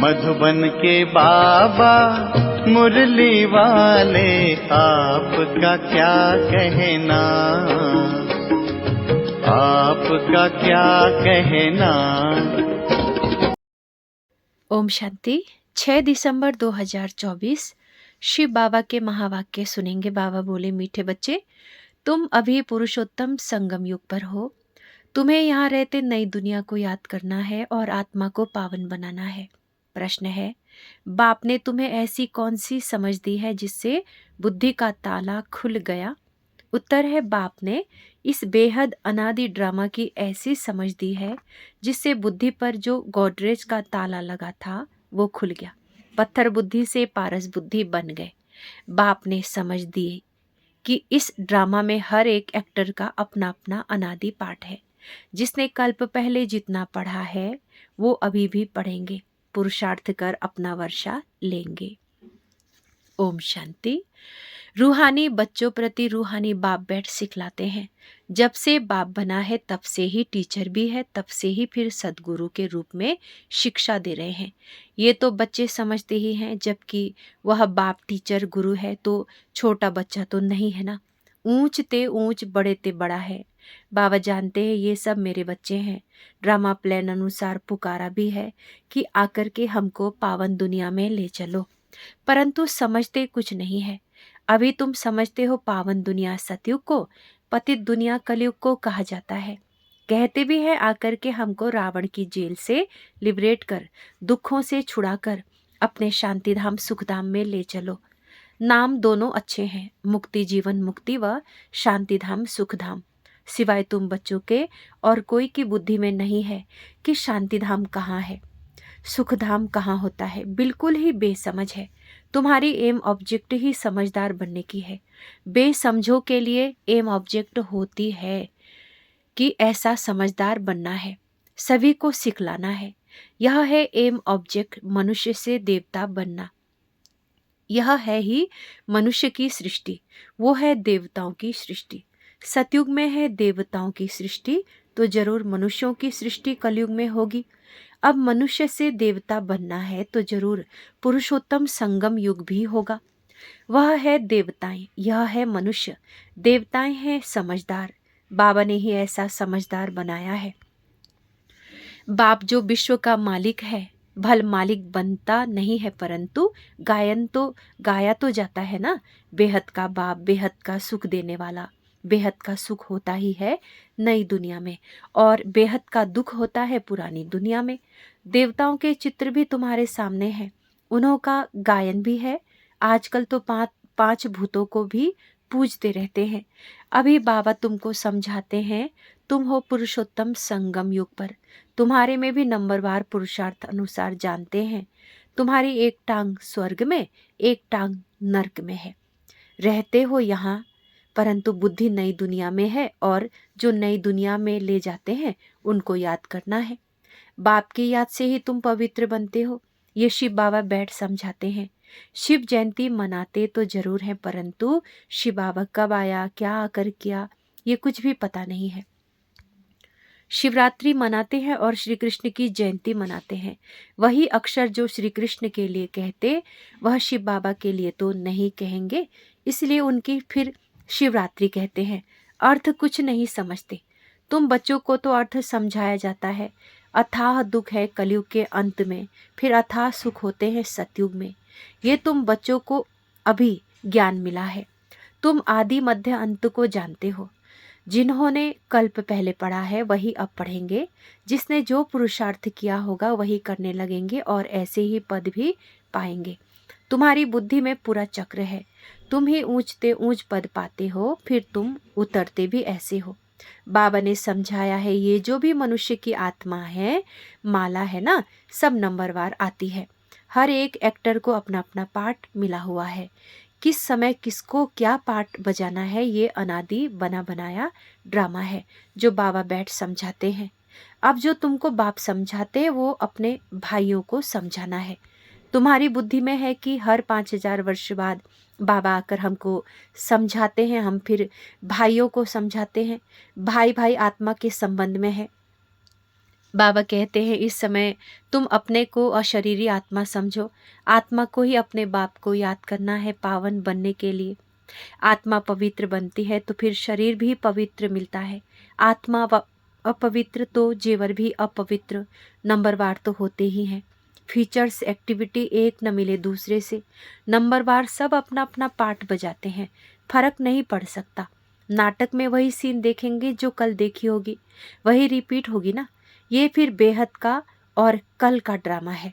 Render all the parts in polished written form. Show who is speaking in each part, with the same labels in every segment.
Speaker 1: मधुबन के बाबा मुरली वाले, आपका क्या कहना, आपका क्या कहना।
Speaker 2: ओम शांति। 6 दिसंबर 2024 शिव बाबा के महावाक्य सुनेंगे। बाबा बोले, मीठे बच्चे, तुम अभी पुरुषोत्तम संगम युग पर हो। तुम्हें यहाँ रहते नई दुनिया को याद करना है और आत्मा को पावन बनाना है। प्रश्न है, बाप ने तुम्हें ऐसी कौन सी समझ दी है जिससे बुद्धि का ताला खुल गया? उत्तर है, बाप ने इस बेहद अनादि ड्रामा की ऐसी समझ दी है जिससे बुद्धि पर जो गोदरेज का ताला लगा था वो खुल गया। पत्थर बुद्धि से पारस बुद्धि बन गए। बाप ने समझ दी कि इस ड्रामा में हर एक एक्टर का अपना अपना अनादि पाठ है। जिसने कल्प पहले जितना पढ़ा है वो अभी भी पढ़ेंगे, पुरुषार्थ कर अपना वर्षा लेंगे। ओम शांति। रूहानी बच्चों प्रति रूहानी बाप बैठ सिखलाते हैं। जब से बाप बना है तब से ही टीचर भी है, तब से ही फिर सदगुरु के रूप में शिक्षा दे रहे हैं। ये तो बच्चे समझते ही हैं, जबकि वह बाप टीचर गुरु है तो छोटा बच्चा तो नहीं है ना। ऊंच ते ऊंच, बड़े ते बड़ा है। बाबा जानते हैं ये सब मेरे बच्चे हैं। ड्रामा प्लान अनुसार पुकारा भी है कि आकर के हमको पावन दुनिया में ले चलो, परंतु समझते कुछ नहीं है। अभी तुम समझते हो पावन दुनिया सतयुग को, पतित दुनिया कलयुग को कहा जाता है। कहते भी है आकर के हमको रावण की जेल से लिबरेट कर, दुखों से छुड़ाकर अपने शांतिधाम सुखधाम में ले चलो। नाम दोनों अच्छे हैं, मुक्ति जीवन मुक्ति व शांतिधाम सुखधाम। सिवाय तुम बच्चों के और कोई की बुद्धि में नहीं है कि शांतिधाम कहाँ है, सुखधाम कहाँ होता है। बिल्कुल ही बेसमझ है। तुम्हारी एम ऑब्जेक्ट ही समझदार बनने की है। बेसमझों के लिए एम ऑब्जेक्ट होती है कि ऐसा समझदार बनना है, सभी को सिखलाना है। यह है एम ऑब्जेक्ट, मनुष्य से देवता बनना। यह है ही मनुष्य की सृष्टि, वो है देवताओं की सृष्टि। सतयुग में है देवताओं की सृष्टि, तो जरूर मनुष्यों की सृष्टि कलयुग में होगी। अब मनुष्य से देवता बनना है तो जरूर पुरुषोत्तम संगम युग भी होगा। वह है देवताएं, यह है मनुष्य। देवताएं हैं समझदार, बाबा ने ही ऐसा समझदार बनाया है। बाप जो विश्व का मालिक है, भल मालिक बनता नहीं है, परंतु गायन तो गाया तो जाता है ना। बेहद का बाप, बेहद का सुख देने वाला। बेहद का सुख होता ही है नई दुनिया में और बेहद का दुख होता है पुरानी दुनिया में। देवताओं के चित्र भी तुम्हारे सामने हैं, उन्हों का गायन भी है। आजकल तो पांच भूतों को भी पूजते रहते हैं। अभी बाबा तुमको समझाते हैं, तुम हो पुरुषोत्तम संगम युग पर। तुम्हारे में भी नंबरवार पुरुषार्थ अनुसार जानते हैं। तुम्हारी एक टांग स्वर्ग में, एक टांग नरक में है। रहते हो यहाँ, परंतु बुद्धि नई दुनिया में है और जो नई दुनिया में ले जाते हैं उनको याद करना है। बाप की याद से ही तुम पवित्र बनते हो। ये शिव बाबा बैठ समझाते हैं। शिव जयंती मनाते तो जरूर है, परंतु शिव बाबा कब आया, क्या आकर किया, ये कुछ भी पता नहीं है। शिवरात्रि मनाते हैं और श्री कृष्ण की जयंती मनाते हैं। वही अक्षर जो श्री कृष्ण के लिए कहते वह शिव बाबा के लिए तो नहीं कहेंगे, इसलिए उनकी फिर शिवरात्रि कहते हैं। अर्थ कुछ नहीं समझते। तुम बच्चों को तो अर्थ समझाया जाता है। अथाह दुख है कलयुग के अंत में, फिर अथाह सुख होते हैं सतयुग में। ये तुम बच्चों को अभी ज्ञान मिला है। तुम आदि मध्य अंत को जानते हो। जिन्होंने कल्प पहले पढ़ा है वही अब पढ़ेंगे। जिसने जो पुरुषार्थ किया होगा वही करने लगेंगे और ऐसे ही पद भी पाएंगे। तुम्हारी बुद्धि में पूरा चक्र है। तुम ही ऊंचते ऊंच पद पाते हो, फिर तुम उतरते भी ऐसे हो। बाबा ने समझाया है, ये जो भी मनुष्य की आत्मा है, माला है ना, सब नंबरवार आती है। हर एक एक्टर को अपना अपना पार्ट मिला हुआ है। किस समय किसको क्या पार्ट बजाना है, ये अनादि बना बनाया ड्रामा है जो बाबा बैठ समझाते हैं। अब जो तुमको बाप समझाते हैं वो अपने भाइयों को समझाना है। तुम्हारी बुद्धि में है कि हर 5000 वर्ष बाद बाबा आकर हमको समझाते हैं, हम फिर भाइयों को समझाते हैं। भाई भाई आत्मा के संबंध में है। बाबा कहते हैं इस समय तुम अपने को अशरीरी आत्मा समझो। आत्मा को ही अपने बाप को याद करना है पावन बनने के लिए। आत्मा पवित्र बनती है तो फिर शरीर भी पवित्र मिलता है। आत्मा अपवित्र तो जेवर भी अपवित्र नंबरवार तो होते ही हैं। फीचर्स एक्टिविटी एक न मिले दूसरे से, नंबरवार सब अपना अपना पार्ट बजाते हैं, फर्क नहीं पड़ सकता। नाटक में वही सीन देखेंगे जो कल देखी होगी, वही रिपीट होगी ना। ये फिर बेहद का और कल का ड्रामा है।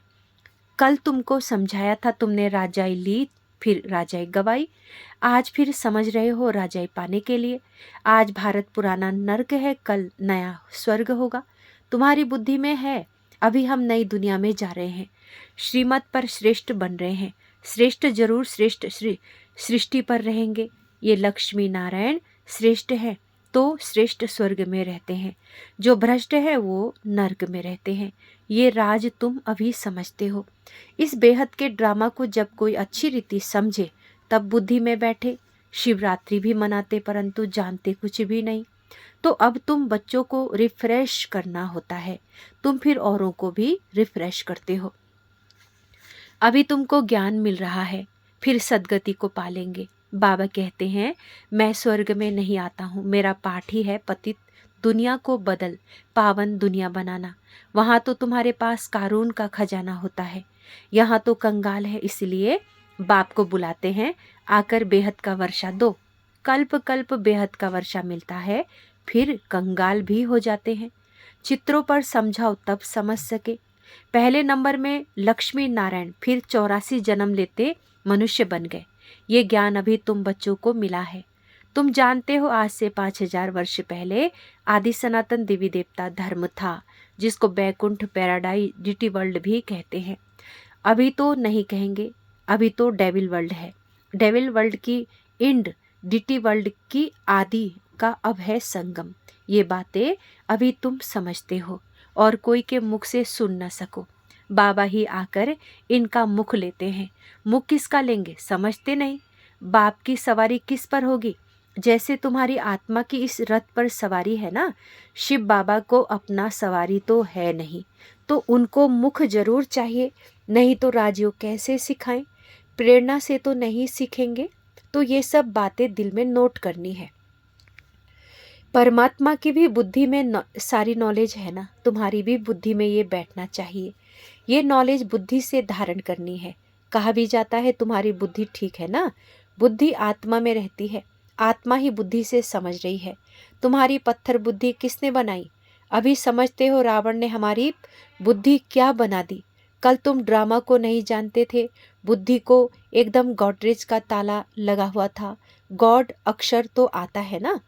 Speaker 2: कल तुमको समझाया था, तुमने राजाई ली, फिर राजाई गवाई। आज फिर समझ रहे हो राजाई पाने के लिए। आज भारत पुराना नर्क है, कल नया स्वर्ग होगा। तुम्हारी बुद्धि में है। अभी हम नई दुनिया में जा रहे हैं, श्रीमत पर श्रेष्ठ बन रहे हैं। श्रेष्ठ जरूर श्रेष्ठ सृष्टि पर रहेंगे। ये लक्ष्मी नारायण श्रेष्ठ है तो श्रेष्ठ स्वर्ग में रहते हैं, जो भ्रष्ट है वो नर्क में रहते हैं। ये राज तुम अभी समझते हो। इस बेहद के ड्रामा को जब कोई अच्छी रीति समझे तब बुद्धि में बैठे। शिवरात्रि भी मनाते परंतु जानते कुछ भी नहीं। तो अब तुम बच्चों को रिफ्रेश करना होता है, तुम फिर औरों को भी रिफ्रेश करते हो। अभी तुमको ज्ञान मिल रहा है, फिर सदगति को पालेंगे। बाबा कहते हैं मैं स्वर्ग में नहीं आता हूँ, मेरा पाठ ही है पतित दुनिया को बदल पावन दुनिया बनाना। वहाँ तो तुम्हारे पास कारून का खजाना होता है, यहाँ तो कंगाल है। इसलिए बाप को बुलाते हैं, आकर बेहद का वर्षा दो। कल्प कल्प बेहद का वर्षा मिलता है, फिर कंगाल भी हो जाते हैं। चित्रों पर समझाओ तब समझ सके। पहले नंबर में लक्ष्मी नारायण, फिर 84 जन्म लेते मनुष्य बन गए। ये ज्ञान अभी तुम बच्चों को मिला है। तुम जानते हो आज से 5000 वर्ष पहले आदि सनातन देवी देवता धर्म था, जिसको बैकुंठ पैराडाइज डिटी वर्ल्ड भी कहते हैं। अभी तो नहीं कहेंगे, अभी तो डेविल वर्ल्ड है। डेविल वर्ल्ड की इंड, डिटी वर्ल्ड की आदि का अब है संगम। ये बातें अभी तुम समझते हो और कोई के मुख से सुन न सको। बाबा ही आकर इनका मुख लेते हैं। मुख किसका लेंगे समझते नहीं। बाप की सवारी किस पर होगी? जैसे तुम्हारी आत्मा की इस रथ पर सवारी है ना, शिव बाबा को अपना सवारी तो है नहीं, तो उनको मुख जरूर चाहिए, नहीं तो राजयोग कैसे सिखाएं? प्रेरणा से तो नहीं सीखेंगे। तो ये सब बातें दिल में नोट करनी है। परमात्मा की भी बुद्धि में सारी नॉलेज है ना, तुम्हारी भी बुद्धि में ये बैठना चाहिए। ये नॉलेज बुद्धि से धारण करनी है। कहा भी जाता है तुम्हारी बुद्धि ठीक है ना, बुद्धि आत्मा में रहती है, आत्मा ही बुद्धि से समझ रही है। तुम्हारी पत्थर बुद्धि किसने बनाई? अभी समझते हो रावण ने हमारी बुद्धि क्या बना दी। कल तुम ड्रामा को नहीं जानते थे, बुद्धि को एकदम गॉडरेज का ताला लगा हुआ था। गॉड अक्षर तो आता है ना,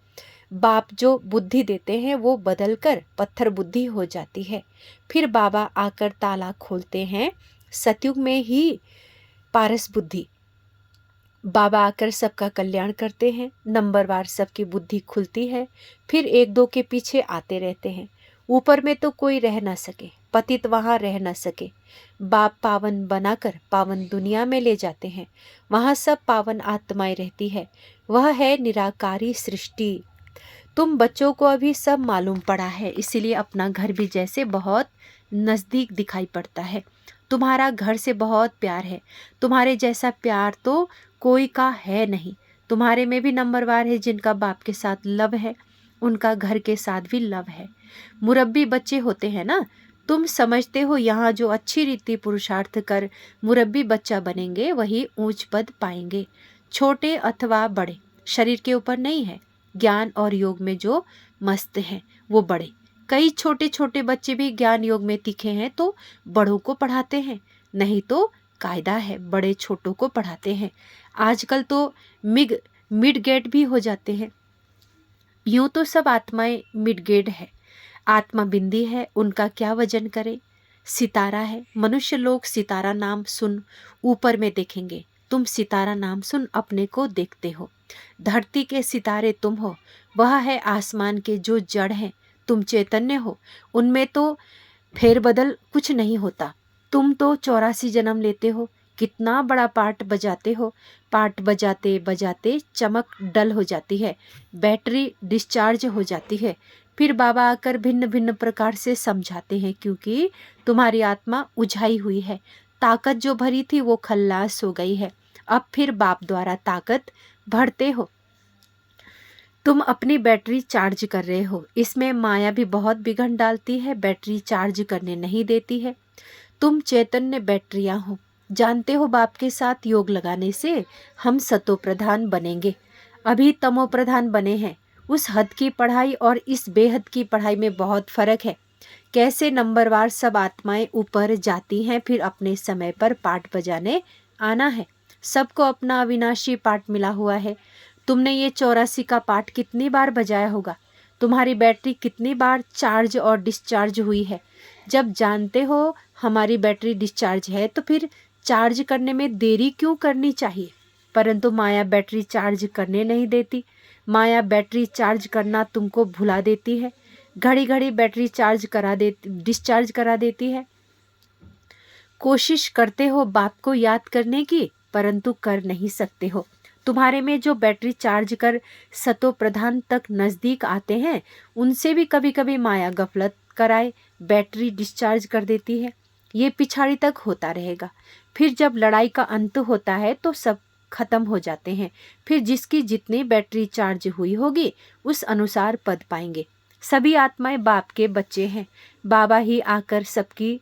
Speaker 2: बाप जो बुद्धि देते हैं वो बदलकर पत्थर बुद्धि हो जाती है। फिर बाबा आकर ताला खोलते हैं, सतयुग में ही पारस बुद्धि। बाबा आकर सबका कल्याण करते हैं, नंबरवार सबकी बुद्धि खुलती है, फिर एक दो के पीछे आते रहते हैं। ऊपर में तो कोई रह ना सके, पतित वहाँ रह ना सके। बाप पावन बनाकर पावन दुनिया में ले जाते हैं, वहाँ सब पावन आत्माएं रहती है। वह है निराकारी सृष्टि। तुम बच्चों को अभी सब मालूम पड़ा है, इसीलिए अपना घर भी जैसे बहुत नज़दीक दिखाई पड़ता है। तुम्हारा घर से बहुत प्यार है, तुम्हारे जैसा प्यार तो कोई का है नहीं। तुम्हारे में भी नंबरवार है, जिनका बाप के साथ लव है उनका घर के साथ भी लव है। मुरब्बी बच्चे होते हैं ना, तुम समझते हो यहाँ जो अच्छी रीति पुरुषार्थ कर मुरब्बी बच्चा बनेंगे वही ऊंच पद पाएंगे। छोटे अथवा बड़े शरीर के ऊपर नहीं है, ज्ञान और योग में जो मस्त हैं वो बड़े। कई छोटे छोटे बच्चे भी ज्ञान योग में तीखे हैं तो बड़ों को पढ़ाते हैं, नहीं तो कायदा है बड़े छोटों को पढ़ाते हैं। आजकल तो मिड गेट भी हो जाते हैं। यूं तो सब आत्माएं मिड गेट है, आत्मा बिंदी है, उनका क्या वजन करे। सितारा है, मनुष्य लोग सितारा नाम सुन ऊपर में देखेंगे, तुम सितारा नाम सुन अपने को देखते हो। धरती के सितारे तुम हो, वह है आसमान के जो जड़ हैं, तुम चैतन्य हो, उनमें तो फेरबदल कुछ नहीं होता। तुम तो 84 जन्म लेते हो, कितना बड़ा पार्ट बजाते हो। पार्ट बजाते बजाते चमक डल हो जाती है, बैटरी डिस्चार्ज हो जाती है, फिर बाबा आकर भिन्न भिन्न प्रकार से समझाते हैं, क्योंकि तुम्हारी आत्मा उझाई हुई है, ताकत जो भरी थी वो खल्लास हो गई है। अब फिर बाप द्वारा ताकत भरते हो। तुम अपनी बैटरी चार्ज कर रहे हो। इसमें माया भी बहुत बिघन डालती है, बैटरी चार्ज करने नहीं देती है। तुम चैतन्य बैटरियां हो। जानते हो बाप के साथ योग लगाने से हम सतो प्रधान बनेंगे। अभी तमो प्रधान बने हैं। उस हद की पढ़ाई और इस बेहद की पढ़ाई में बहुत फर्क है। कैसे नंबरवार सब आत्माएं ऊपर जाती हैं, फिर अपने समय पर पाठ बजाने आना है। सबको अपना अविनाशी पाठ मिला हुआ है। तुमने ये 84 का पाठ कितनी बार बजाया होगा? तुम्हारी बैटरी कितनी बार चार्ज और डिस्चार्ज हुई है? जब जानते हो हमारी बैटरी डिस्चार्ज है तो फिर चार्ज करने में देरी क्यों करनी चाहिए? परंतु माया बैटरी चार्ज करने नहीं देती। माया बैटरी चार्ज करना तुमको भुला देती है। घड़ी घड़ी बैटरी डिस्चार्ज करा देती है। कोशिश करते हो बाप को याद करने की, परंतु कर नहीं सकते हो। तुम्हारे में जो बैटरी चार्ज कर सतो प्रधान तक नज़दीक आते हैं, उनसे भी कभी कभी माया गफलत कराए बैटरी डिस्चार्ज कर देती है। ये पिछाड़ी तक होता रहेगा। फिर जब लड़ाई का अंत होता है तो सब खत्म हो जाते हैं। फिर जिसकी जितनी बैटरी चार्ज हुई होगी उस अनुसार पद पाएंगे। सभी आत्माएं बाप के बच्चे हैं। बाबा ही आकर सबकी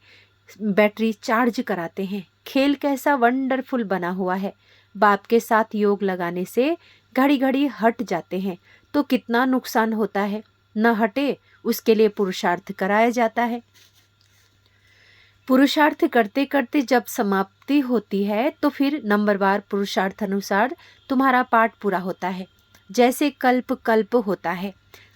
Speaker 2: बैटरी चार्ज कराते हैं। खेल कैसा वंडरफुल बना हुआ है। बाप के साथ योग लगाने से घड़ी घड़ी हट जाते हैं तो कितना नुकसान होता है। न हटे उसके लिए पुरुषार्थ कराया जाता है। पुरुषार्थ करते करते जब समाप्ति होती है तो फिर नंबरवार पुरुषार्थ अनुसार तुम्हारा पाठ पूरा होता है। जैसे कल्प कल्प होता है,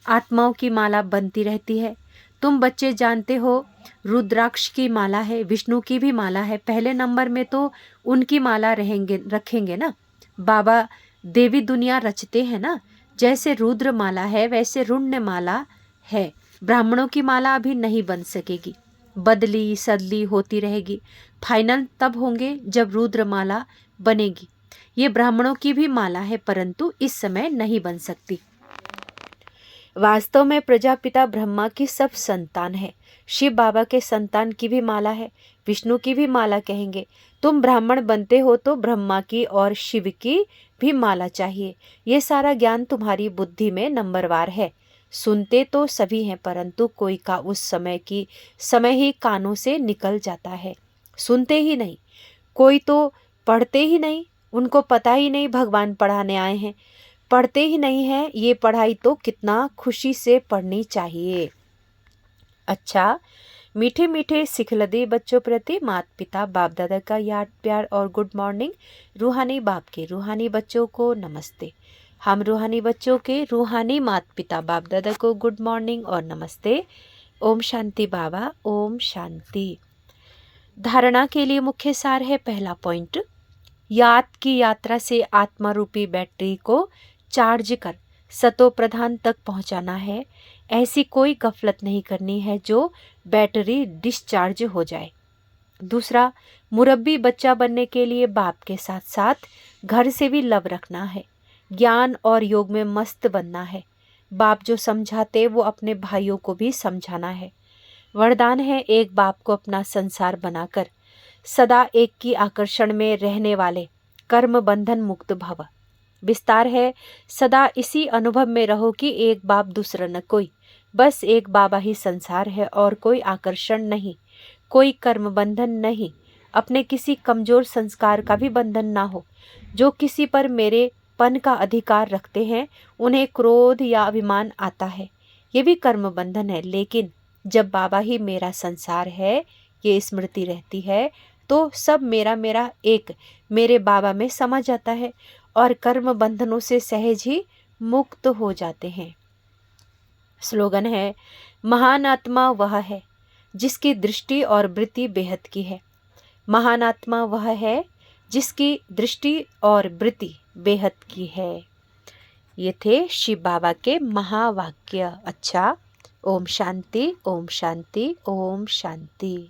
Speaker 2: आत्माओं की माला बनती रहती है। तुम बच्चे जानते हो रुद्राक्ष की माला है, विष्णु की भी माला है। पहले नंबर में तो उनकी माला रखेंगे ना। बाबा देवी दुनिया रचते हैं ना। जैसे रुद्र माला है वैसे रुण्य माला है। ब्राह्मणों की माला अभी नहीं बन सकेगी, बदली सदली होती रहेगी। फाइनल तब होंगे जब रुद्र माला बनेगी। ये ब्राह्मणों की भी माला है, परंतु इस समय नहीं बन सकती। वास्तव में प्रजापिता ब्रह्मा की सब संतान है। शिव बाबा के संतान की भी माला है, विष्णु की भी माला कहेंगे। तुम ब्राह्मण बनते हो तो ब्रह्मा की और शिव की भी माला चाहिए। ये सारा ज्ञान तुम्हारी बुद्धि में नंबरवार है। सुनते तो सभी हैं, परंतु कोई का उस समय ही कानों से निकल जाता है। सुनते ही नहीं, कोई तो पढ़ते ही नहीं, उनको पता ही नहीं भगवान पढ़ाने आए हैं। पढ़ते ही नहीं है। ये पढ़ाई तो कितना खुशी से पढ़नी चाहिए। अच्छा, मीठे मीठे सिखलदे बच्चों प्रति माता पिता बाप दादा का याद प्यार और गुड मॉर्निंग। रूहानी बाप के रूहानी बच्चों को नमस्ते। हम रूहानी बच्चों के रूहानी माता पिता बाप दादा को गुड मॉर्निंग और नमस्ते। ओम शांति बाबा, ओम शांति। धारणा के लिए मुख्य सार है। पहला पॉइंट, याद की यात्रा से आत्मा रूपी बैटरी को चार्ज कर सतो प्रधान तक पहुंचाना है। ऐसी कोई गफलत नहीं करनी है जो बैटरी डिस्चार्ज हो जाए। दूसरा, मुरब्बी बच्चा बनने के लिए बाप के साथ साथ घर से भी लव रखना है। ज्ञान और योग में मस्त बनना है। बाप जो समझाते वो अपने भाइयों को भी समझाना है। वरदान है एक बाप को अपना संसार बनाकर सदा एक की आकर्षण में रहने वाले कर्म बंधन मुक्त भव। विस्तार है, सदा इसी अनुभव में रहो कि एक बाप दूसरा न कोई, बस एक बाबा ही संसार है और कोई आकर्षण नहीं, कोई कर्म बंधन नहीं। अपने किसी कमजोर संस्कार का भी बंधन ना हो। जो किसी पर मेरे पन का अधिकार रखते हैं उन्हें क्रोध या अभिमान आता है, ये भी कर्म बंधन है। लेकिन जब बाबा ही मेरा संसार है, ये स्मृति रहती है, तो सब मेरा मेरा एक मेरे बाबा में समा जाता है और कर्म बंधनों से सहज ही मुक्त हो जाते हैं। स्लोगन है, महान आत्मा वह है जिसकी दृष्टि और वृत्ति बेहद की है। महान आत्मा वह है जिसकी दृष्टि और वृत्ति बेहद की है। ये थे शिव बाबा के महावाक्य। अच्छा, ओम शांति, ओम शांति, ओम शांति।